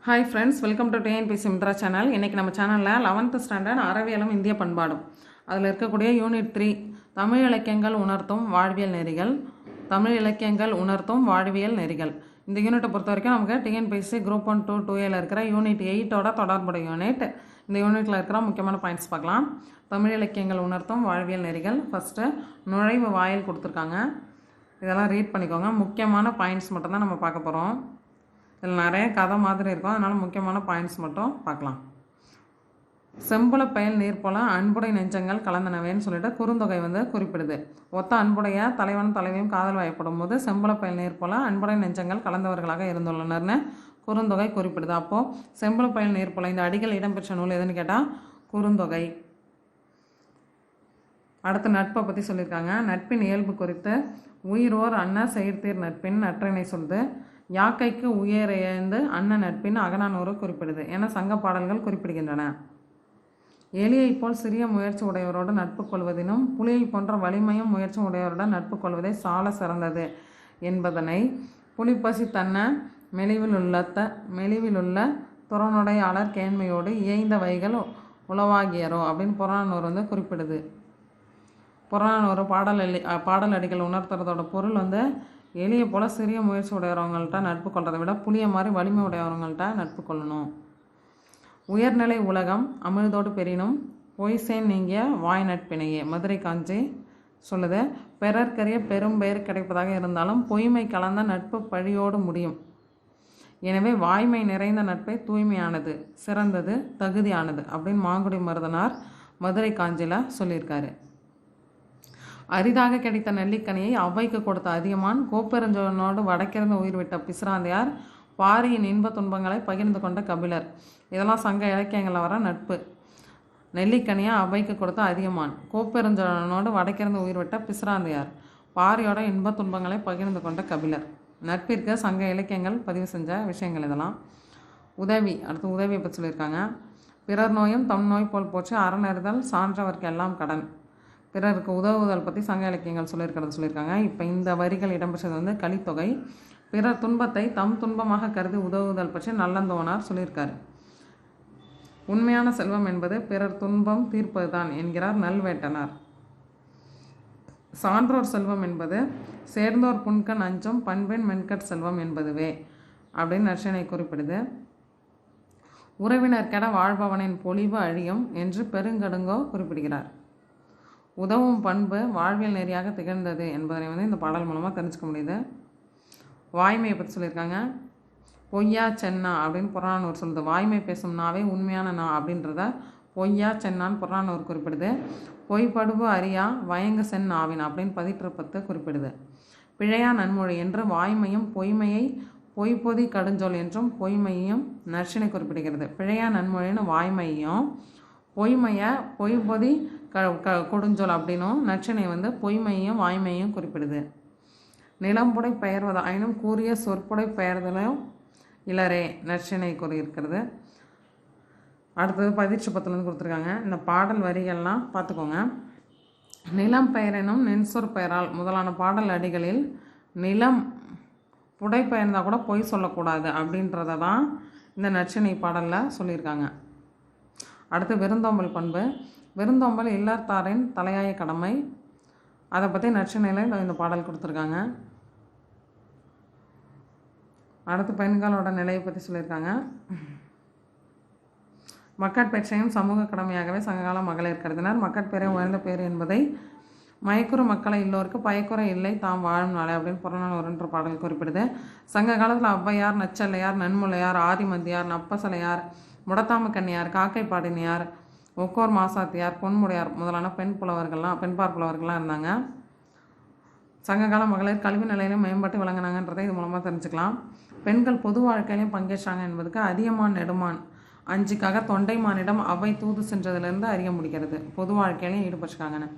Hi friends, welcome to TNPSC Mitra channel. இன்றைக்கி நம்ம சேனலில் 11th ஸ்டாண்டர்ட் அறவியலும் இந்திய பண்பாடும் அதில் இருக்கக்கூடிய யூனிட் 3 தமிழ் இலக்கியங்கள் உணர்த்தும் வாழ்வியல் நெறிகள். தமிழ் இலக்கியங்கள் உணர்த்தும் வாழ்வியல் நெறிகள் இந்த யூனிட்டை பொறுத்த வரைக்கும் நமக்கு டிஎன்பிஎஸ்சி குரூப் 1 2 2ஏல இருக்கிற யூனிட் 8ஓட தொடர்புடைய யூனிட். இந்த யூனிட்டில் இருக்கிற முக்கியமான பாயிண்ட்ஸ் பார்க்கலாம். தமிழ் இலக்கியங்கள் உணர்த்தும் வாழ்வியல் நெறிகள். ஃபஸ்ட்டு நுழைவு வாயில் கொடுத்துருக்காங்க, இதெல்லாம் ரீட் பண்ணிக்கோங்க. முக்கியமான பாயிண்ட்ஸ் மட்டும்தான் நம்ம பார்க்க போகிறோம். இதில் நிறைய கதை மாதிரி இருக்கும், அதனால் முக்கியமான பாயிண்ட்ஸ் மட்டும் பார்க்கலாம். செம்புல பயல் நீர் போல அன்புடை நெஞ்சங்கள் கலந்தனவேன்னு சொல்லிட்டு குறுந்தொகை குறிப்பிடுது. ஒத்த அன்புடைய தலைவனும் தலைவியும் காதல் வயப்படும் போது செம்புல பயல் நீர் போல அன்புடை நெஞ்சங்கள் கலந்தவர்களாக இருந்துள்ளனர்னு குறுந்தொகை குறிப்பிடுது. அப்போது செம்புல பயல் நீர் போல இந்த அடிகள் இடம்பெற்ற நூல் எதுன்னு கேட்டால் குறுந்தொகை. அடுத்த நட்பை பற்றி சொல்லியிருக்காங்க. நட்பின் இயல்பு குறித்து உயிரோர் அன்ன செயற்தீர் நட்பின் நற்றினை சொல்லுது. யாக்கைக்கு உயர்ந்து அண்ணன் நட்பின் அகநானூறு குறிப்பிடுது என சங்க பாடல்கள் குறிப்பிடுகின்றன. எலியை போல் சிறிய முயற்சி உடையவரோடு நட்பு கொள்வதினும் புலியை போன்ற வலிமையும் முயற்சி உடையவருடன் நட்பு கொள்வதே சால சிறந்தது என்பதனை புலிப்பசி தன்ன மெலிவிலுள்ள துறனுடையாளர் கேண்மையோடு இயைந்த வைகள் உளவாகியரோ அப்படின்னு புறநானூறு குறிப்பிடுது. புறநானூறு பாடல் அடிகள் உணர்த்துறதோட பொருள் எளிய போல் சிறிய முயற்சி உடையவங்கள்ட்ட நட்பு கொள்றதை விட புளிய மாதிரி வலிமை உடையவங்கள்ட்ட நட்பு கொள்ளணும். உயர்நிலை உலகம் அமிழ்தோடு பெறினும் பொய்சேன் நீங்கிய வாய் நட்பினையே மதுரை காஞ்சி சொல்லுது. பிறர்க்கரிய பெரும் பெயர் கிடைப்பதாக இருந்தாலும் பொய்மை கலந்த நட்பு பழியோடு முடியும். எனவே வாய்மை நிறைந்த நட்பை தூய்மையானது, சிறந்தது, தகுதியானது அப்படின்னு மாங்குடி மருதனார் மதுரை காஞ்சியில் சொல்லியிருக்காரு. அரிதாக கிடைத்த நெல்லிக்கனியை அவ்வைக்கு கொடுத்த அதியமான் கோப்பெருஞ்சோழனோடு வடக்கிருந்து உயிர் விட்ட பிசிராந்தையார் பாரியின் இன்ப துன்பங்களை பகிர்ந்து கொண்ட கபிலர். இதெல்லாம் சங்க இலக்கியங்களில் வர நட்பு. நெல்லிக்கனியை அவ்வைக்கு கொடுத்த அதியமான், கோப்பெருஞ்சோழனோடு வடக்கிருந்து உயிர் விட்ட பிசிராந்தையார், பாரியோட இன்ப துன்பங்களை பகிர்ந்து கொண்ட கபிலர். நட்பிற்கு சங்க இலக்கியங்கள் பதிவு செஞ்ச விஷயங்கள் இதெல்லாம். உதவி, அடுத்து உதவியை பற்றி சொல்லியிருக்காங்க. பிறர் நோயும் தம் நோய் போல் போச்சு அறநெறிதல் சான்றவர்க்கு எல்லாம் கடன். பிறருக்கு உதவுதல் பற்றி சங்க இலக்கியங்கள் சொல்லியிருக்காங்க. இப்போ இந்த வரிகள் இடம்பெற்றது கலித்தொகை. பிறர் துன்பத்தை தம் துன்பமாக கருதி உதவுதல் பற்றி நல்லந்தோனார் சொல்லியிருக்காரு. உண்மையான செல்வம் என்பது பிறர் துன்பம் தீர்ப்பதுதான் என்கிறார் நல்வேட்டனார். சான்றோர் செல்வம் என்பது சேர்ந்தோர் புன்கண் அஞ்சம் பண்பின் மென்கட் செல்வம் என்பதுவே அப்படின்னு நற்றினை குறிப்பிடுது. உறவினர் கெட வாழ்பவனின் பொலிவு அழியும் என்று பெருங்கடுங்கோ குறிப்பிடுகிறார். உதவும் பண்பு வாழ்வியல் நெறியாக திகழ்ந்தது என்பதனை இந்த பாடல் மூலமாக தெரிஞ்சுக்க முடியுது. வாய்மையை பற்றி சொல்லியிருக்காங்க. பொய்யா சென்னா அப்படின்னு புறநானூறு சொல்லுது. வாய்மை பேசும் நாவே உண்மையான நா அப்படின்றத பொய்யா சென்னான்னு புறநானூறு குறிப்பிடுது. பொய்படுவு அறியா வயங்கு சென் ஆவின் அப்படின்னு 13 குறிப்பிடுது. பிழையா நன்மொழி என்று வாய்மையும் பொய்மையை பொய்பொதி கடுஞ்சொல் என்றும் பொய்மையும் நற்றினை குறிப்பிடுகிறது. பிழையா நன்மொழின்னு வாய்மையும், பொய்மையை பொய்பொதி கொடுஞ்சொல் அப்படின்னும் நற்றினை பொய்மையும் வாய்மையும் குறிப்பிடுது. நிலம்புடை பெயர்வதாயினும் கூறிய சொற்புடை பெயர்தலும் இளரே நற்றினை கூறியிருக்கிறது. அடுத்தது 13 கொடுத்துருக்காங்க. இந்த பாடல் வரிகள்லாம் பார்த்துக்கோங்க. நிலம் பெயரெனும் நென்சொற் பெயரால் முதலான பாடல் அடிகளில் நிலம் புடை பெயர்ந்தால் கூட பொய் சொல்லக்கூடாது அப்படின்றத தான் இந்த நற்றினை பாடலில் சொல்லியிருக்காங்க. அடுத்து விருந்தோம்பல் பண்பு. விருந்தோம்பல் இல்லத்தாரின் தலையாய கடமை. அதை பற்றி நற்றினையில் இந்த பாடல் கொடுத்துருக்காங்க. அடுத்து பெண்களோட நிலையை பற்றி சொல்லியிருக்காங்க. மக்கட்பேற்றையும் சமூக கடமையாகவே சங்ககால மகளிர் கருதினர். மக்கட்பேரை உயர்ந்த பேர் என்பதை மயக்குறு மக்களை இல்லோருக்கு பயக்குறை இல்லை தாம் வாழும் நாளை அப்படின்னு புறநானூறுன்ற பாடல் குறிப்பிடுது. சங்க காலத்தில் ஔவையார், நச்சல்லையார், நன்முலையார், ஆதிமந்தியார், நப்பசலையார், முடத்தாம கன்னியார், காக்கை பாடினியார், ஒக்கோர் மாசாத்தியார், பொன்முடையார் முதலான பெண்பார் புலவர்கள்லாம் இருந்தாங்க. சங்ககால மகளிர் கல்வி நிலையிலும் மேம்பட்டு விளங்கினாங்கன்றதை இது மூலமாக தெரிஞ்சுக்கலாம். பெண்கள் பொது வாழ்க்கையிலையும் பங்கேற்றாங்க என்பதுக்கு அதியமான் நெடுமான் அஞ்சுக்காக தொண்டைமானிடம் அவை தூது சென்றதிலிருந்து அறிய முடிகிறது. பொது வாழ்க்கையிலையும் ஈடுபட்டிருக்காங்கன்னு.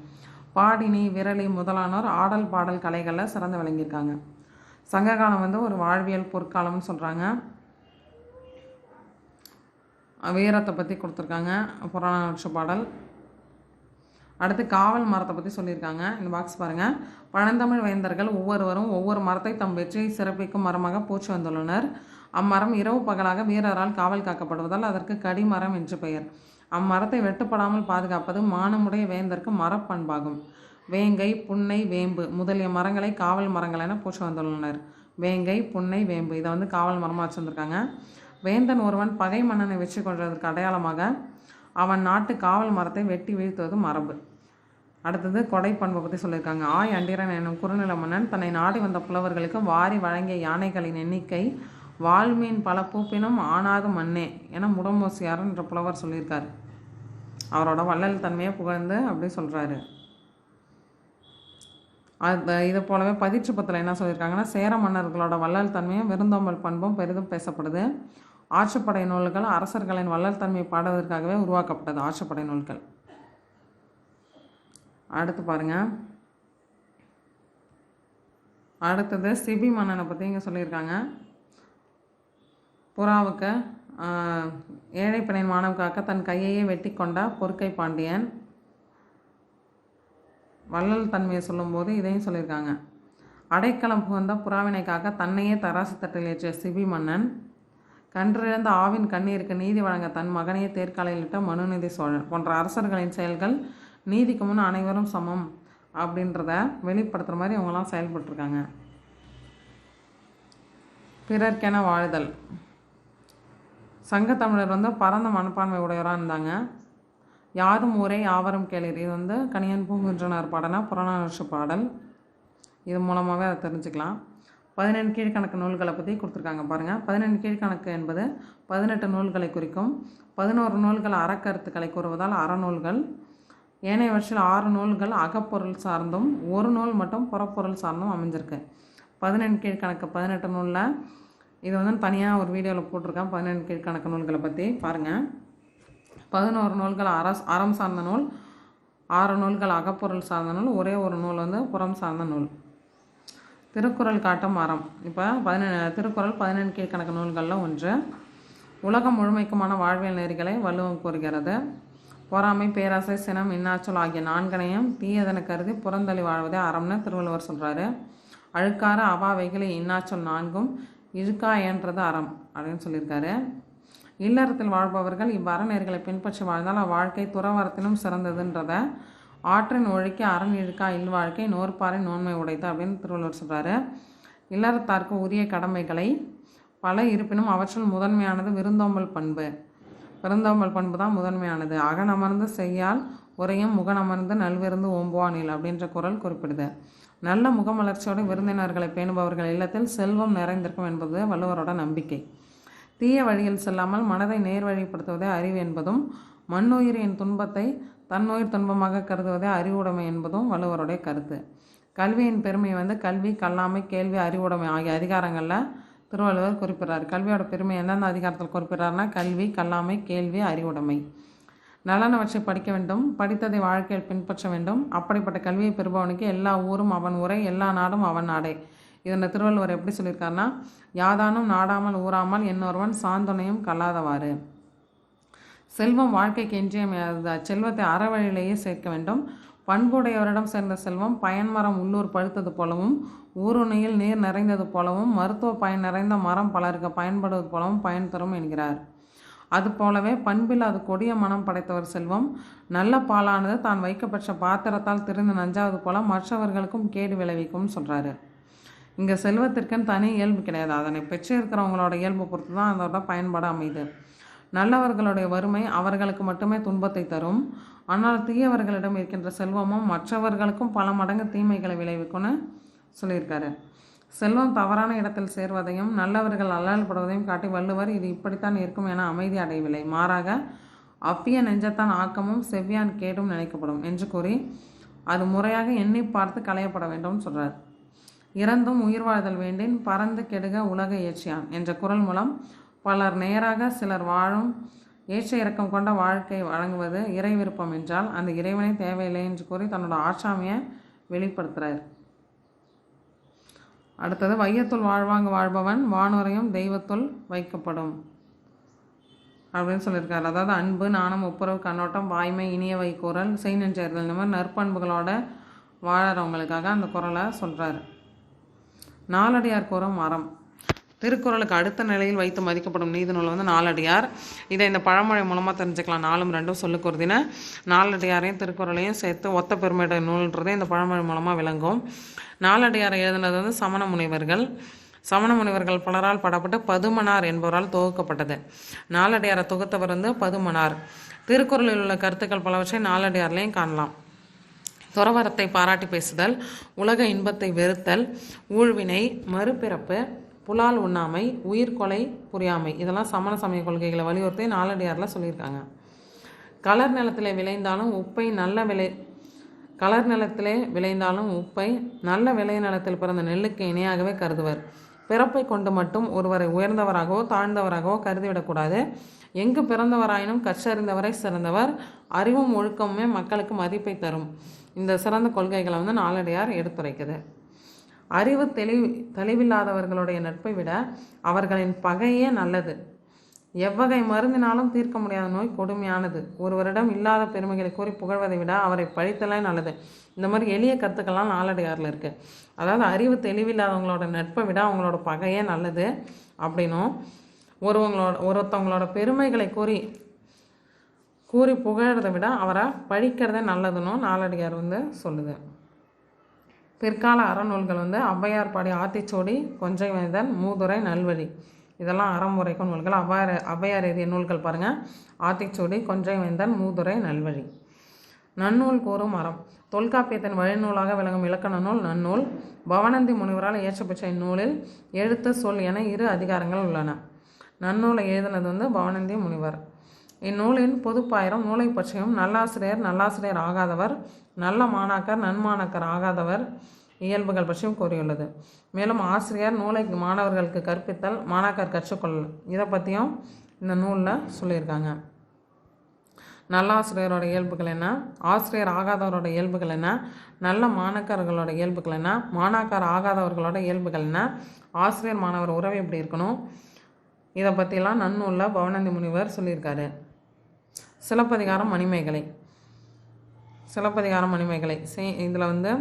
பாடினி, விரலி முதலானோர் ஆடல் பாடல் கலைகளில் சிறந்து விளங்கியிருக்காங்க. சங்ககாலம் ஒரு வாழ்வியல் பொற்காலம்னு சொல்கிறாங்க. வீரத்தை பற்றி கொடுத்துருக்காங்க புறநானூற்று பாடல். அடுத்து காவல் மரத்தை பற்றி சொல்லியிருக்காங்க. இந்த பாக்ஸ் பாருங்கள். பழந்தமிழ் வேந்தர்கள் ஒவ்வொருவரும் ஒவ்வொரு மரத்தை தம் வெற்றியை சிறப்பிக்கும் மரமாக போற்றி வந்துள்ளனர். அம்மரம் இரவு பகலாக வீரரால் காவல் காக்கப்படுவதால் அதற்கு கடிமரம் என்று பெயர். அம்மரத்தை வெட்டுப்படாமல் பாதுகாப்பது மானமுடைய வேந்தற்கு மரப்பண்பாகும். வேங்கை, புன்னை, வேம்பு முதலிய மரங்களை காவல் மரங்கள் என போற்று வந்துள்ளனர். வேங்கை, புன்னை, வேம்பு இதை காவல் மரமாக வச்சுருந்துருக்காங்க. வேந்தன் ஒருவன் பகை மன்னனை வெற்றி கொள்வதற்கு அடையாளமாக அவன் நாட்டு காவல் மரத்தை வெட்டி வீழ்த்துவது மரபு. அடுத்தது கொடை பண்பை பற்றி சொல்லியிருக்காங்க. ஆய் அண்டிரன் என்னும் குறுநில மன்னன் தன்னை நாடி வந்த புலவர்களுக்கு வாரி வழங்கிய யானைகளின் எண்ணிக்கை வால்மீன் பல பூப்பினும் ஆனாது மண்ணே என முடமோசியார் என்ற புலவர் சொல்லியிருக்காரு. அவரோட வள்ளல் தன்மையை புகழ்ந்து அப்படி சொல்கிறாரு. இது போலவே பதிற்றுப்பத்தில் என்ன சொல்லியிருக்காங்கன்னா, சேர மன்னர்களோட வள்ளல் தன்மையும் விருந்தோம்பல் பண்பும் பெரிதும் பேசப்படுது. ஆட்சிப்படை நூல்கள் அரசர்களின் வள்ளல் தன்மையை பாடுவதற்காகவே உருவாக்கப்பட்டது ஆட்சிப்படை நூல்கள். அடுத்து பாருங்க, அடுத்தது சிபி மன்னனை பற்றி இங்கே சொல்லியிருக்காங்க. புறாவுக்கு ஏழைப்பிணையின் மானம் காக்க தன் கையையே வெட்டி கொண்ட பொற்கை பாண்டியன். வள்ளல் தன்மையை சொல்லும்போது இதையும் சொல்லியிருக்காங்க. அடைக்கலம் புகுந்த புறாவினை காக்க தன்னையே தராசு தட்டில் ஏற்றிய சிபி மன்னன். கன்றிழந்த ஆவின் கண்ணீருக்கு நீதி வழங்க தன் மகனையே தேர்காலையிலிட்ட மனுநீதி சோழன் போன்ற அரசர்களின் செயல்கள் நீதிக்கு முன் அனைவரும் சமம் அப்படின்றத வெளிப்படுத்துகிற மாதிரி அவங்களாம் செயல்பட்டுருக்காங்க. பிறர்க்கென வாழ்தல். சங்கத்தமிழர் பரந்த மனப்பான்மை உடையவராக இருந்தாங்க. யாரும் ஊரே யாவரும் கேளீர் இது கணியன் பூங்குன்றனார் பாடனா புறநானூற்று பாடல். இது மூலமாகவே அதை தெரிஞ்சுக்கலாம். 17 கீழ்கணக்கு நூல்களை பற்றி கொடுத்துருக்காங்க பாருங்கள். 17 கீழ்கணக்கு என்பது 18 நூல்களை குறிக்கும். 11 நூல்கள் அறக்கருத்துக்களை கூறுவதால் அறநூல்கள். ஏனையவற்றில் 6 நூல்கள் அகப்பொருள் சார்ந்தும் 1 நூல் மட்டும் புறப்பொருள் சார்ந்தும் அமைஞ்சிருக்கு. 17 கீழ்கணக்கு 18 நூலில் இது தனியாக ஒரு வீடியோவில் போட்டிருக்கேன். 17 கீழ்கணக்கு நூல்களை பற்றி பாருங்கள். 11 நூல்கள் அறம் சார்ந்த நூல், 6 நூல்கள் அகப்பொருள் சார்ந்த நூல், ஒரே ஒரு நூல் புறம் சார்ந்த நூல். திருக்குறள் காட்டும் அறம். இப்போ திருக்குறள் 17 கீழ்கணக்கு நூல்களில் ஒன்று. உலகம் முழுமைக்குமான வாழ்வியல் நெறிகளை வள்ளுவம் கூறுகிறது. பொறாமை, பேராசை, சினம், இன்னாச்சொல் ஆகிய 4 தீயதென கருதி புறந்தள்ளி வாழ்வதே அறம்னு திருவள்ளுவர் சொல்கிறாரு. அழுக்கார அவாவைகளை இன்னாச்சொல் 4 இழுக்கா என்றது அறம் அப்படின்னு சொல்லியிருக்காரு. இல்லறத்தில் வாழ்பவர்கள் இவ்வறநெறிகளை பின்பற்றி வாழ்ந்தால் அவ்வாழ்க்கை துறவரத்திலும் சிறந்ததுன்றத ஆற்றின் ஒழுக்கி அரண் இழுக்கா இல்வாழ்க்கை நோற்பாறை நோன்மை உடைத்து அப்படின்னு திருவள்ளுவர் சொல்கிறாரு. இல்லறத்தார்க்கு உரிய கடமைகளை பல இருப்பினும் அவற்றுள் முதன்மையானது விருந்தோம்பல் பண்பு. விருந்தோம்பல் பண்பு தான் முதன்மையானது. அகனமர்ந்து செய்யால் உரையும் முகனமர்ந்து நல்விருந்து ஓம்புவானில் அப்படின்ற குறள் குறிப்பிடுது. நல்ல முகமலர்ச்சியோடு விருந்தினர்களை பேணுபவர்கள் இல்லத்தில் செல்வம் நிறைந்திருக்கும் என்பது வள்ளுவரோட நம்பிக்கை. தீய வழியில் செல்லாமல் மனதை நேர்வழிப்படுத்துவதே அறிவு என்பதும் மண்ணுயிரின் துன்பத்தை தன்னுயிர் துன்பமாக கருதுவதே அறிவுடைமை என்பதும் வள்ளுவருடைய கருத்து. கல்வியின் பெருமை கல்வி, கல்லாமை, கேள்வி, அறிவுடைமை ஆகிய அதிகாரங்களில் திருவள்ளுவர் குறிப்பிட்றார். கல்வியோட பெருமை எந்தெந்த அதிகாரத்தில் குறிப்பிட்றாருன்னா கல்வி, கல்லாமை, கேள்வி, அறிவுடைமை. நலனவற்றை படிக்க வேண்டும், படித்ததை வாழ்க்கையில் பின்பற்ற வேண்டும். அப்படிப்பட்ட கல்வியை பெறுபவனுக்கு எல்லா ஊரும் அவன் ஊரை, எல்லா நாடும் அவன் நாடே. இதனை திருவள்ளுவர் எப்படி சொல்லியிருக்காருன்னா, யாதானும் நாடாமல் ஊறாமல் என்னொருவன் சாந்துணையும் கல்லாதவாறு. செல்வம் வாழ்க்கைக்கு இன்றியமையாதது. அச்செல்வத்தை அறவழியிலேயே சேர்க்க வேண்டும். பண்புடையவரிடம் சேர்ந்த செல்வம் பயன்மரம் உள்ளூர் பழுத்தது போலவும் ஊருணையில் நீர் நிறைந்தது போலவும் மருத்துவ பயன் நிறைந்த மரம் பலருக்கு பயன்படுவது போலவும் பயன் தரும் என்கிறார். அதுபோலவே பண்பில்லாத கொடிய மனம் படைத்தவர் செல்வம் நல்ல பாலானது தான் வைக்கப்பட்ட பாத்திரத்தால் திரிந்து நஞ்சாவது போல மற்றவர்களுக்கும் கேடு விளைவிக்கும்னு சொல்கிறாரு. இங்கே செல்வத்திற்குன்னு தனி இயல்பு கிடையாது. அதனை பெற்றிருக்கிறவங்களோட இயல்பு பொறுத்து தான் அதோட பயன்பாடு அமையுது. நல்லவர்களுடைய வறுமை அவர்களுக்கு மட்டுமே துன்பத்தை தரும். ஆனால் தீயவர்களிடம் இருக்கின்ற செல்வமும் மற்றவர்களுக்கும் பல மடங்கு தீமைகளை விளைவிக்கும்னு சொல்லியிருக்காரு. செல்வம் தவறான இடத்தில் சேர்வதையும் நல்லவர்கள் அல்லல்படுவதையும் காட்டி வள்ளுவர் இது இப்படித்தான் இருக்கும் என அமைதி அடையவில்லை. மாறாக அப்பிய நெஞ்சத்தான் ஆக்கமும் செவ்வியான் கேடும் நினைக்கப்படும் என்று கூறி அது முறையாக எண்ணி பார்த்து களையப்பட வேண்டும் சொல்கிறார். இறந்தும் உயிர் வாழ்தல் வேண்டின் பறந்து கெடுக உலக ஏற்றியான் என்ற குறள் மூலம் பலர் நேராக சிலர் வாழும் ஏற்ற இறக்கம் கொண்ட வாழ்க்கை வழங்குவது இறை விருப்பம் என்றால் அந்த இறைவனை தேவையில்லை என்று கூறி தன்னோட ஆட்சாமையை வெளிப்படுத்துகிறார். அடுத்தது வையத்துள் வாழ்வாங்க வாழ்பவன் வானுரையும் தெய்வத்துள் வைக்கப்படும் அப்படின்னு சொல்லியிருக்காரு. அதாவது அன்பு, நாணம், ஒப்புரவு, கண்ணோட்டம், வாய்மை, இனிய வைக்கூறல், செய்நெஞ்சேறுதல் இந்த மாதிரி நற்பண்புகளோட வாழறவங்களுக்காக அந்த குறளை சொல்கிறார். நாலடியார் கூறும் அறம். திருக்குறளுக்கு அடுத்த நிலையில் வைத்து மதிக்கப்படும் நீதி நூல் வந்து நாலடியார். இதை இந்த பழமொழி மூலமாக தெரிஞ்சுக்கலாம். 4ம் 2ம் சொல்லுக்கு ஒருதின நாலடியாரையும் திருக்குறளையும் சேர்த்து ஒத்த பெருமையுடைய நூல்ன்றதே இந்த பழமொழி மூலமாக விளங்கும். நாலடியாரை எழுதினது வந்து சமண முனிவர்கள். சமண முனிவர்கள் பலரால் பாடப்பட்டு பதுமனார் என்பவரால் தொகுக்கப்பட்டது. நாலடியாரை தொகுத்தவர் வந்து பதுமனார். திருக்குறளில் உள்ள கருத்துக்கள் பலவற்றை நாலடியார்லையும் காணலாம். துறவரத்தை பாராட்டி பேசுதல், உலக இன்பத்தை வெறுத்தல், ஊழ்வினை, மறுபிறப்பு, புலால் உண்ணாமை, உயிர்கொலை புரியாமை, இதெல்லாம் சமண சமய கொள்கைகளை வலியுறுத்தி நாலடியாரில் சொல்லியிருக்காங்க. கலர் நிலத்திலே விளைந்தாலும் உப்பை நல்ல விளை நிலத்தில் பிறந்த நெல்லுக்கு இணையாகவே கருதுவர். பிறப்பை கொண்டு மட்டும் ஒருவரை உயர்ந்தவராகவோ தாழ்ந்தவராகவோ கருதிவிடக்கூடாது. எங்கு பிறந்தவராயினும் கற்றறிந்தவரை சிறந்தவர். அறிவும் ஒழுக்கமுமே மக்களுக்கு மதிப்பை தரும். இந்த சிறந்த கொள்கைகளை வந்து நாலடியார் எடுத்துரைக்குது. அறிவு தெளிவில்லாதவர்களுடைய நட்பை விட அவர்களின் பகையே நல்லது. எவ்வகை மருந்தினாலும் தீர்க்க முடியாத நோய் கொடுமையானது. ஒருவரிடம் இல்லாத பெருமைகளை கூறி புகழ்வதை விட அவரை பழித்தலே நல்லது. இந்த மாதிரி எளிய கருத்துக்கள்லாம் நாலடியாரில் இருக்குது. அதாவது அறிவு நட்பை விட அவங்களோட பகையே நல்லது அப்படின்னும், ஒருத்தவங்களோட பெருமைகளை கூறி புகழறதை விட அவரை பழிக்கிறதே நல்லதுன்னு நாலடியார் வந்து சொல்லுது. பிற்கால அறநூல்கள் வந்து ஔவையார் பாடி ஆத்திச்சூடி, கொன்றை வேந்தன், மூதுரை, நல்வழி, இதெல்லாம் அறமுறைக்கும் நூல்கள். ஔவையார் எழுதிய நூல்கள் பாருங்கள். ஆத்திச்சூடி, கொன்றை வேந்தன், மூதுரை, நல்வழி. நன்னூல் கூறும் அறம். தொல்காப்பியத்தின் வழிநூலாக விளங்கும் இலக்கண நூல் நன்னூல். பவணந்தி முனிவரால் இயற்றப்பெற்ற இந்நூலில் எழுத்து, சொல் என 2 அதிகாரங்கள் உள்ளன. நன்னூலை எழுதினது வந்து பவணந்தி முனிவர். இந்நூலின் பொதுப்பாயிரம் நூலை பற்றியும் நல்லாசிரியர் ஆகாதவர், நல்ல மாணாக்கர் நன்மாணாக்கர் ஆகாதவர் இயல்புகள் பற்றியும் கூறியுள்ளது. மேலும் ஆசிரியர் நூலை மாணவர்களுக்கு கற்பித்தல், மாணாக்கர் கற்றுக்கொள்ளல், இதை பற்றியும் இந்த நூலில் சொல்லியிருக்காங்க. நல்லாசிரியரோட இயல்புகள் என்ன, ஆசிரியர் ஆகாதவரோட இயல்புகள் என்ன, நல்ல மாணாக்கர்களோட இயல்புகள் என்ன, மாணாக்கர் ஆகாதவர்களோட இயல்புகள் என்ன, ஆசிரியர் மாணவர் உறவு எப்படி இருக்கணும், இதை பற்றிலாம் நன்னூலில் பவணந்தி முனிவர் சொல்லியிருக்காரு. சிலப்பதிகாரம் மணிமேகலை இதில் வந்து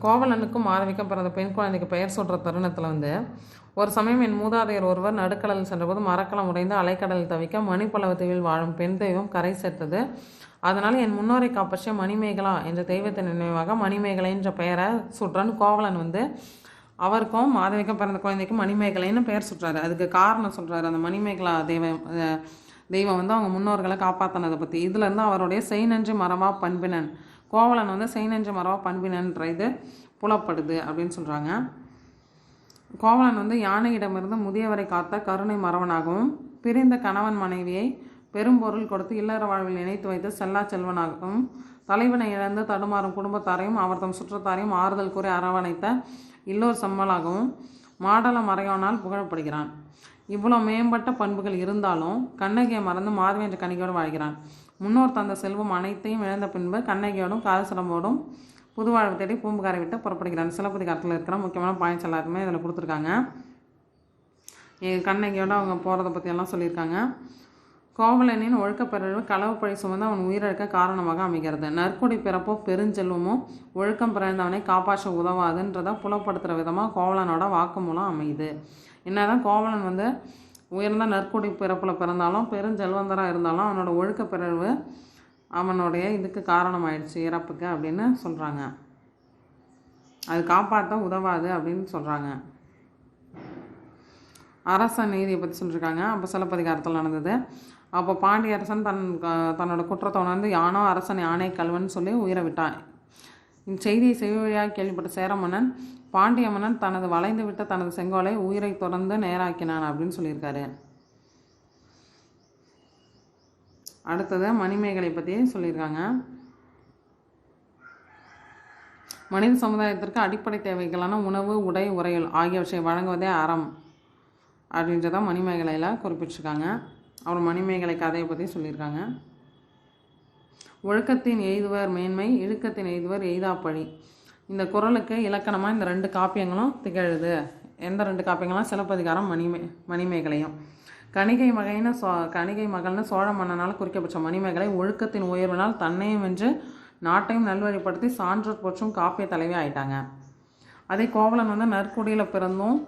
கோவலனுக்கும் மாதவிக்கும் பிறந்த பெண் குழந்தைக்கு பெயர் சொல்கிற தருணத்தில் வந்து, ஒரு சமயம் என் மூதாதையர் ஒருவர் நடுக்கடலில் சென்றபோது மரக்கலம் உடைந்து அலைக்கடலில் தவிக்க மணிப்பல்லவ தீவில் வாழும் பெண் தெய்வம் கரை சேர்த்தது. அதனால் என் முன்னோரை காப்பாற்றிய மணிமேகலா என்ற தெய்வத்தின் நினைவாக மணிமேகலை என்ற பெயரை சுற்றான்னு கோவலன் வந்து அவருக்கும் மாதவிக்கும் பிறந்த குழந்தைக்கும் மணிமேகலைன்னு பெயர் சுற்றாரு. அதுக்கு காரணம் சொல்கிறாரு. அந்த மணிமேகலா தெய்வம் வந்து அவங்க முன்னோர்களை காப்பாற்றினதை பற்றி. இதிலேருந்து அவருடைய செய்நன்றி மறவா பண்பினன், கோவலன் வந்து செய்நன்றி மறவா பண்பினன்ற இது புலப்படுது அப்படின்னு சொல்கிறாங்க. கோவலன் வந்து யானையிடமிருந்து முதியவரை காத்த கருணை மறவனாகவும், பிரிந்த கணவன் மனைவியை பெரும்பொருள் கொடுத்து இல்லற வாழ்வில் இணைத்து வைத்து செல்லா செல்வனாகவும், தலைவனை இழந்து தடுமாறும் குடும்பத்தாரையும் அவர்தம் சுற்றத்தாரையும் ஆறுதல் கூறி அரவணைத்த இல்லோர் செம்மலாகவும் மாடல மறையோனால் புகழப்படுகிறான். இவ்வளோ மேம்பட்ட பண்புகள் இருந்தாலும் கண்ணகியை மறந்து மாதவி என்ற கண்ணகியோடு வாழ்கிறான். முன்னோர் தந்த செல்வம் அனைத்தையும் இழந்த பின்பு கண்ணகியோடும் காதசிரமோடும் புதுவாழ்வு தேடி பூம்புகாரை விட்டு புறப்படுகிறான். சிலப்பதிகாரத்தில் இருக்கிற முக்கியமான பாயிண்ட்ஸ் எல்லாருமே இதில் கொடுத்துருக்காங்க. கண்ணகியோடு அவங்க போகிறத பற்றியெல்லாம் சொல்லியிருக்காங்க. கோவலனின் ஒழுக்கப்பெறவு களவு பழி சுமந்து அவன் உயிரிழக்க காரணமாக அமைகிறது. நற்குடி பிறப்போ பெருஞ்செல்வமோ ஒழுக்கம் பிறந்தவனை காப்பாற்ற உதவாதுன்றதை புலப்படுத்துகிற விதமாக கோவலனோட வாக்குமூலம் அமையுது. என்னதான் கோவலன் வந்து உயர்ந்த நற்குடி பிறப்பில் பிறந்தாலும் பெருஞ்செல்வந்தராக இருந்தாலும் அவனோட ஒழுக்கப்பிறவு அவனுடைய இதுக்கு காரணமாயிடுச்சு, இறப்புக்கு அப்படின்னு சொல்கிறாங்க. அது காப்பாற்ற உதவாது அப்படின்னு சொல்கிறாங்க. அரச நீதியை பற்றி சொல்லியிருக்காங்க. அப்போ சிலப்பதிகாரத்தில் நடந்தது. அப்போ பாண்டிய அரசன் தன்னோட குற்றத்தை உணர்ந்து யானோ அரசன் யானை கல்வன் சொல்லி உயிரை விட்டான். இச்செய்தியை செவிவழியாக கேள்விப்பட்ட சேர மன்னன் பாண்டிய மன்னன் தனது வளைந்து விட்ட தனது செங்கோலை உயிரை தொடர்ந்து நேராக்கினான் அப்படின்னு சொல்லியிருக்காரு. அடுத்தது மணிமேகலை பற்றி சொல்லியிருக்காங்க. மனித சமுதாயத்திற்கு அடிப்படை தேவைகளான உணவு, உடை, உறையுள் ஆகியவற்றை வழங்குவதே அறம் அப்படின்றத மணிமேகலையில் குறிப்பிட்டிருக்காங்க. அவர் மணிமேகலை கதையை பற்றி சொல்லியிருக்காங்க. ஒழுக்கத்தின் எய்துவர் மேன்மை, இழுக்கத்தின் எய்துவர் எய்தாப்பழி. இந்த குறளுக்கு இலக்கணமாக இந்த 2 காப்பியங்களும் திகழுது. எந்த 2 காப்பியங்களும் சிலப்பதிகாரம் மணிமேகலையும். கணிகை மகள்னு சோழ மன்னனால் குறிக்கப்பட்ட மணிமேகலை ஒழுக்கத்தின் உயர்வினால் தன்னையும் வென்று நாட்டையும் நல்வழிப்படுத்தி சான்றோர் போற்றும் காப்பிய தலைவி ஆயிட்டாங்க. அதே கோவலன் வந்து நற்குடியில் பிறந்தும்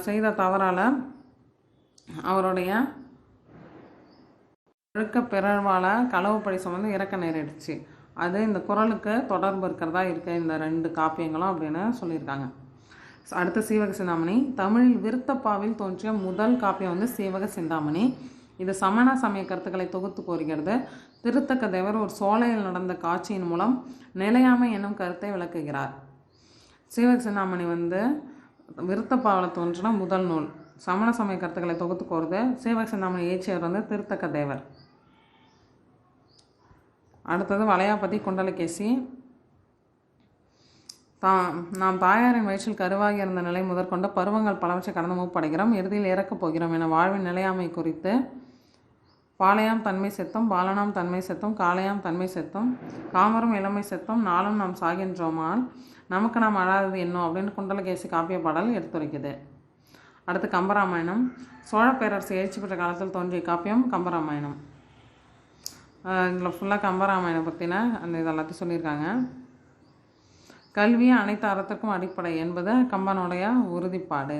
செய்த தவறால் அவருடைய ஒழுக்க பிறழ்வால் களவு பழி சுமந்து இறக்க நேரிடுச்சு. அது இந்த குறளுக்கு தொடர்பு இருக்கிறதா இருக்க இந்த 2 காப்பியங்களும் அப்படின்னு சொல்லியிருக்காங்க. அடுத்து சீவக சிந்தாமணி. தமிழில் விருத்தப்பாவில் தோன்றிய முதல் காப்பியம் வந்து சீவக சிந்தாமணி. இது சமண சமய கருத்துக்களை தொகுத்து கூறுகிறது. திருத்தக்க தேவர் ஒரு சோலையில் நடந்த காட்சியின் மூலம் நிலையாமை என்னும் கருத்தை விளக்குகிறார். சீவக சிந்தாமணி வந்து விருத்தப்பாவில் தோன்றின முதல் நூல். சமண சமய கருத்துக்களை தொகுத்து கூறுது. சீவக சிந்தாமணி இயற்றியவர் வந்து திருத்தக்க தேவர். அடுத்தது வளையாபதி குண்டலகேசி. நாம் தாயாரின் வயிற்றில் கருவாகி இருந்த நிலை முதற்கொண்ட பருவங்கள் பலவற்றை கடந்து மூப்படைகிறோம், இறுதியில் இறக்கப் போகிறோம் என வாழ்வின் நிலையாமை குறித்து பாலையாம் தன்மை செத்தும், பாலனாம் தன்மை செத்தும், காளையாம் தன்மை செத்தும், காமரும் இளமை செத்தும், நாளும் நாம் சாகின்றோமால் நமக்கு நாம் அழாதது என்னோ அப்படின்னு குண்டலகேசி காப்பிய பாடல் எடுத்துரைக்குது. அடுத்து கம்பராமாயணம். சோழ பேரரசு எழுச்சி பெற்ற காலத்தில் தோன்றிய காப்பியம் கம்பராமாயணம். இதில் ஃபுல்லாக கம்பராமாயணம் பற்றின அந்த இதெல்லாத்தையும் சொல்லியிருக்காங்க. கல்வியை அனைத்து அறத்திற்கும் அடிப்படை என்பது கம்பனுடைய உறுதிப்பாடு.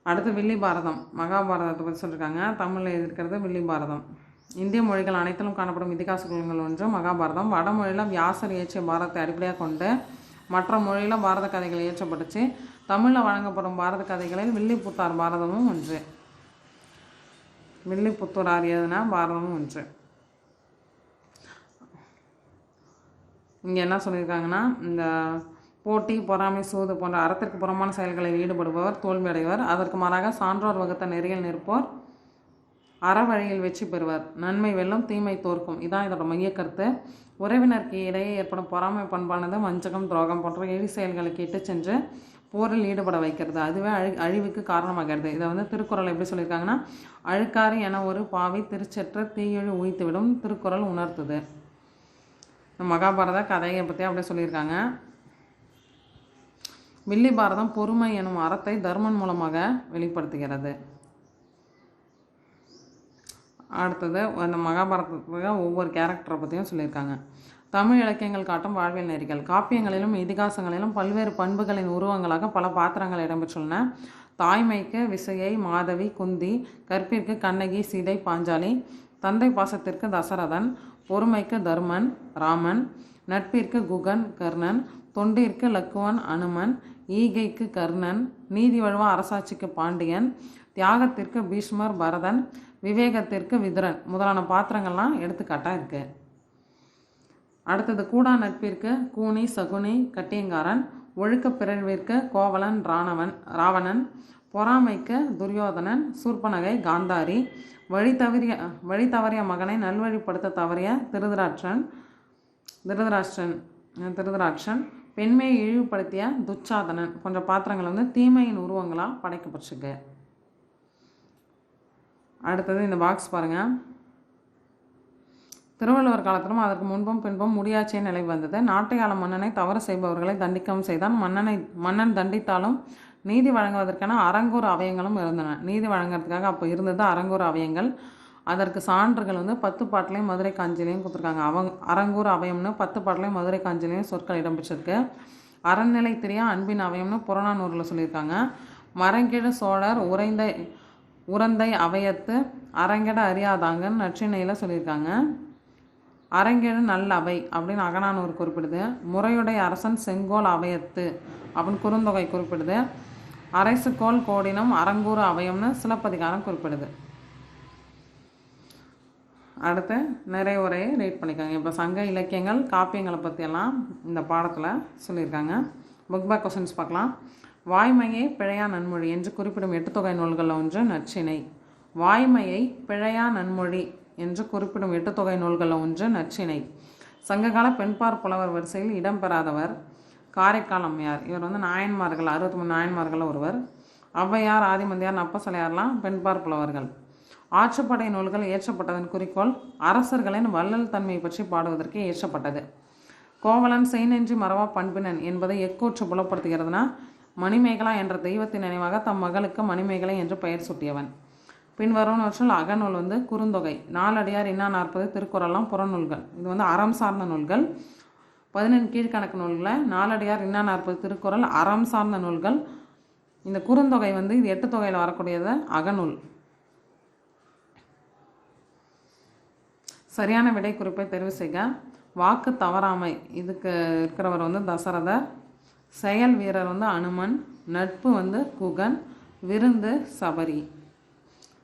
அடுத்து வில்லி பாரதம். மகாபாரதத்தை பற்றி சொல்லியிருக்காங்க. தமிழில் இருக்கிறது வில்லி பாரதம். இந்திய மொழிகள் அனைத்திலும் காணப்படும் இதிகாச குலங்கள் ஒன்று மகாபாரதம். வடமொழியில் வியாசர் இயற்றிய பாரதத்தை அடிப்படையாக கொண்டு மற்ற மொழியில் பாரத கதைகள் இயற்றப்பட்டுச்சு. தமிழில் வழங்கப்படும் பாரத கதைகளில் வில்லிபுத்தார் பாரதமும் ஒன்று. வில்லிபுத்தூரார் எழுதின பாரதமும் ஒன்று. இங்கே என்ன சொல்லியிருக்காங்கன்னா, இந்த போட்டி, பொறாமை, சூது போன்ற அறத்திற்கு புறமான செயல்களில் ஈடுபடுபவர் தோல்வியடைவர். அதற்கு மாறாக சான்றோர் வகுத்த நெறியில் நிற்போர் அற வழியில் வெற்றி பெறுவர். நன்மை வெல்லும், தீமை தோற்கும். இதான் இதோட மைய கருத்து. உறவினருக்கு இடையே ஏற்படும் பொறாமை பண்பானது வஞ்சகம், துரோகம் போன்ற இழி செயல்களுக்கு இட்டு சென்று போரில் ஈடுபட வைக்கிறது. அதுவே அழிவுக்கு காரணமாகிறது. இதை வந்து திருக்குறள் எப்படி சொல்லியிருக்காங்கன்னா, அழுக்காறு என ஒரு பாவி திருச்செற்ற தீயழி உய்த்துவிடும் திருக்குறள் உணர்த்துது. மகாபாரத கதையை பற்றி அப்படியே சொல்லியிருக்காங்க. வில்லி பாரதம் பொறுமை எனும் அறத்தை தர்மன் மூலமாக வெளிப்படுத்துகிறது. அடுத்தது அந்த மகாபாரதத்தில் ஒவ்வொரு கேரக்டரை பற்றியும் சொல்லியிருக்காங்க. தமிழ் இலக்கியங்கள் காட்டும் வாழ்வியல் நெறிகள். காப்பியங்களிலும் இதிகாசங்களிலும் பல்வேறு பண்புகளின் உருவங்களாக பல பாத்திரங்கள் இடம்பெற்றுள்ளன. தாய்மைக்கு விசையை, மாதவி, குந்தி, கற்பிற்கு கண்ணகி, சீதை, பாஞ்சாலி, தந்தை பாசத்திற்கு தசரதன், பொறுமைக்கு தர்மன், ராமன், நட்பிற்கு குகன், கர்ணன், தொண்டிற்கு லக்குவன், அனுமன், ஈகைக்கு கர்ணன், நீதி வழுவா அரசாட்சிக்கு பாண்டியன், தியாகத்திற்கு பீஷ்மர், பரதன், விவேகத்திற்கு விதுரன் முதலான பாத்திரங்கள்லாம் எடுத்துக்காட்டாக இருக்குது. அடுத்தது கூடா நட்பிற்கு கூனி, சகுனி, கட்டியங்காரன், ஒழுக்க பிறழ்விற்கு கோவலன், ராவணன், பொறாமைக்கு துரியோதனன், சூர்பனகை, காந்தாரி, வழி தவறிய மகனை நல்வழிப்படுத்த தவறிய திருதராஷ்டிரன், பெண்மையை இழிவுபடுத்திய துச்சாதனன் போன்ற பாத்திரங்கள் வந்து தீமையின் உருவங்களாக படைக்கப்பட்டிருக்கு. அடுத்தது இந்த பாக்ஸ் பாருங்கள். திருவள்ளுவர் காலத்திலும் அதற்கு முன்பும் பின்பும் முடியாட்சிய நிலை வந்தது. நாட்டை ஆளும் மன்னனை தவறு செய்பவர்களை தண்டிக்கவும் செய்தான். மன்னன் தண்டித்தாலும் நீதி வழங்குவதற்கான அரங்கூர் அவயங்களும் இருந்தன. நீதி வழங்குறதுக்காக அப்போ இருந்தது அரங்கூர் அவயங்கள். அதற்கு சான்றுகள் வந்து 10 பாட்டிலையும் மதுரை காஞ்சிலையும் கொடுத்துருக்காங்க. அரங்கூர் அவயம்னு 10 பாட்டிலையும் மதுரை காஞ்சிலையும் சொற்கள் இடம்பெற்றிருக்கு. அறநிலை தெரியா அன்பின் அவயம்னு புறநானூரில் சொல்லியிருக்காங்க. மரங்கெடு சோழர் உறந்தை அவயத்து அரங்கெட அறியாதாங்கன்னு நற்றிணையில் சொல்லியிருக்காங்க. அரங்கெடு நல்ல அவை அப்படின்னு அகநானூறு குறிப்பிடுது. முறையுடைய அரசன் செங்கோல் அவயத்து அப்படின்னு குறுந்தொகை குறிப்பிடுது. அரசுகோள் கோடினம் அரங்கூறு அவயம்னு சிலப்பதிகாரம் குறிப்பிடுது. அடுத்து நிறைய உரையை ரீட் பண்ணிக்கோங்க. இப்போ சங்க இலக்கியங்கள் காப்பியங்களை பற்றியெல்லாம் இந்த பாடத்தில் சொல்லியிருக்காங்க. புக் பேக் கொஸ்டின்ஸ் பார்க்கலாம். வாய்மையை பிழையா நன்மொழி என்று குறிப்பிடும் 8 தொகை நூல்களில் ஒன்று நற்றிணை. வாய்மையை பிழையா நன்மொழி என்று குறிப்பிடும் 8 தொகை நூல்களில் ஒன்று நற்றிணை. சங்ககால பெண்பார் புலவர் வரிசையில் இடம்பெறாதவர் காரைக்கால் அம்மையார். இவர் வந்து நாயன்மார்கள் 63 நாயன்மார்கள் ஒருவர். ஔவையார், ஆதிமந்தியார், நப்பசலையார்லாம் பெண்பார் புலவர்கள். ஆற்றுப்படை நூல்கள் இயற்றப்பட்டதன் குறிக்கோள் அரசர்களின் வள்ளல் தன்மை பற்றி பாடுவதற்கு இயற்றப்பட்டது. கோவலன் செய்நென்றி மறவா பண்பினன் என்பதை எக்கூற்று புலப்படுத்துகிறதுனா, மணிமேகலா என்ற தெய்வத்தின் நினைவாக தம் மகளுக்கு மணிமேகலை என்று பெயர் சூட்டியவன். பின்வருவனவற்றில் அகநூல் வந்து குறுந்தொகை, 4 அடியார், இன்னா 40, திருக்குறளாம் புறநூல்கள். இது வந்து அறம் சார்ந்த நூல்கள். 17 கீழ்கணக்கு நூல்களில் நாலடியார், இன்னா 40 திருக்குறள், அறம் சார்ந்த நூல்கள். இந்த குறுந்தொகை வந்து இது 8 தொகையில் வரக்கூடியது அகநூல். சரியான விடை குறிப்பை தெரிவு செய்க. வாக்கு தவறாமை இதுக்கு இருக்கிறவர் வந்து தசரதர். செயல் வீரர் வந்து அனுமன். நட்பு வந்து குகன். விருந்து சபரி.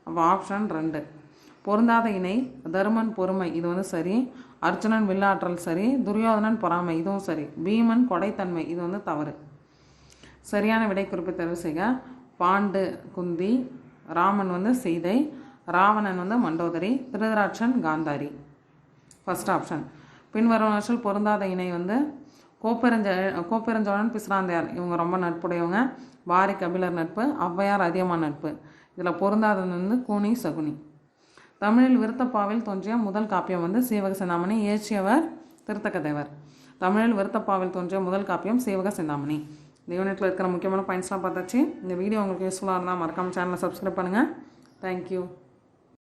அப்போ ஆப்ஷன் 2. பொருந்தாத இணை தருமன் பொறுமை இது வந்து சரி. அர்ஜுனன் வில்லாற்றல் சரி. துரியோதனன் பொறாமை இதுவும் சரி. பீமன் கொடைத்தன்மை இது வந்து தவறு. சரியான விடை குறிப்பை தெரிவு செய்க. பாண்டு குந்தி. ராமன் வந்து சீதை. ராவணன் வந்து மண்டோதரி. திருதராட்சன் காந்தாரி. First option. பின்வருவனவற்றில் பொருந்தாத இணை வந்து கோப்பெருஞ்சோழன் பிசிராந்தையார் இவங்க ரொம்ப நட்புடையவங்க. வாரி கபிலர் நட்பு. ஔவையார் அதியமான் நட்பு. இதில் பொருந்தாதது வந்து கூனி சகுனி. தமிழில் விருத்தப்பாவில் தோன்றிய முதல் காப்பியம் வந்து சீவக சிந்தாமணி. இயற்றியவர் திருத்தக்கதேவர். தமிழில் விருத்தப்பாவில் தோன்றிய முதல் காப்பியம் சீவக சிந்தாமணி. இந்த யூனிட்டில் இருக்கிற முக்கியமான பாயிண்ட்ஸ்லாம் பார்த்தாச்சு. இந்த வீடியோ உங்களுக்கு யூஸ்ஃபுல்லாக இருந்தால் மறக்காமல் சேனலை சப்ஸ்கிரைப் பண்ணுங்கள். தேங்க்யூ.